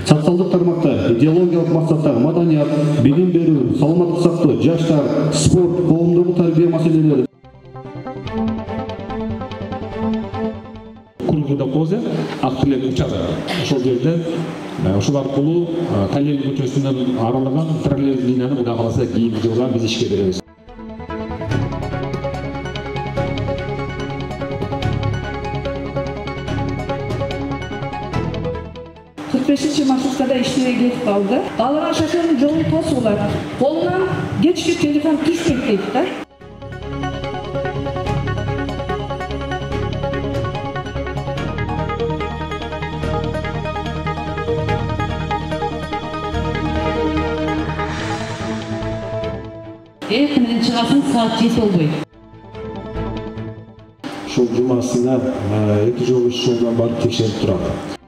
Социалдык тармакта идеологиялык максатта маданият, билим берүү, саламаттык сактоо, жаштар, спорт, коомдогу тарбия маселелери курулууда козе актылер учады. Ошол жерде ошол аркылуу Калели көчөсүнөн араланган параллелдүү линияны Кудай кааласа кийинки жылга биз ишке беребиз. Маршруткада иштебей кетип калды. Аларга шофёрдун жолун тосуулар. Колунан кечки телефон түшпөйт дейт да. Менен чыгасын саат 7 болбойт. Ошол жумасына 2 жолу жолдон барып текшерип турат.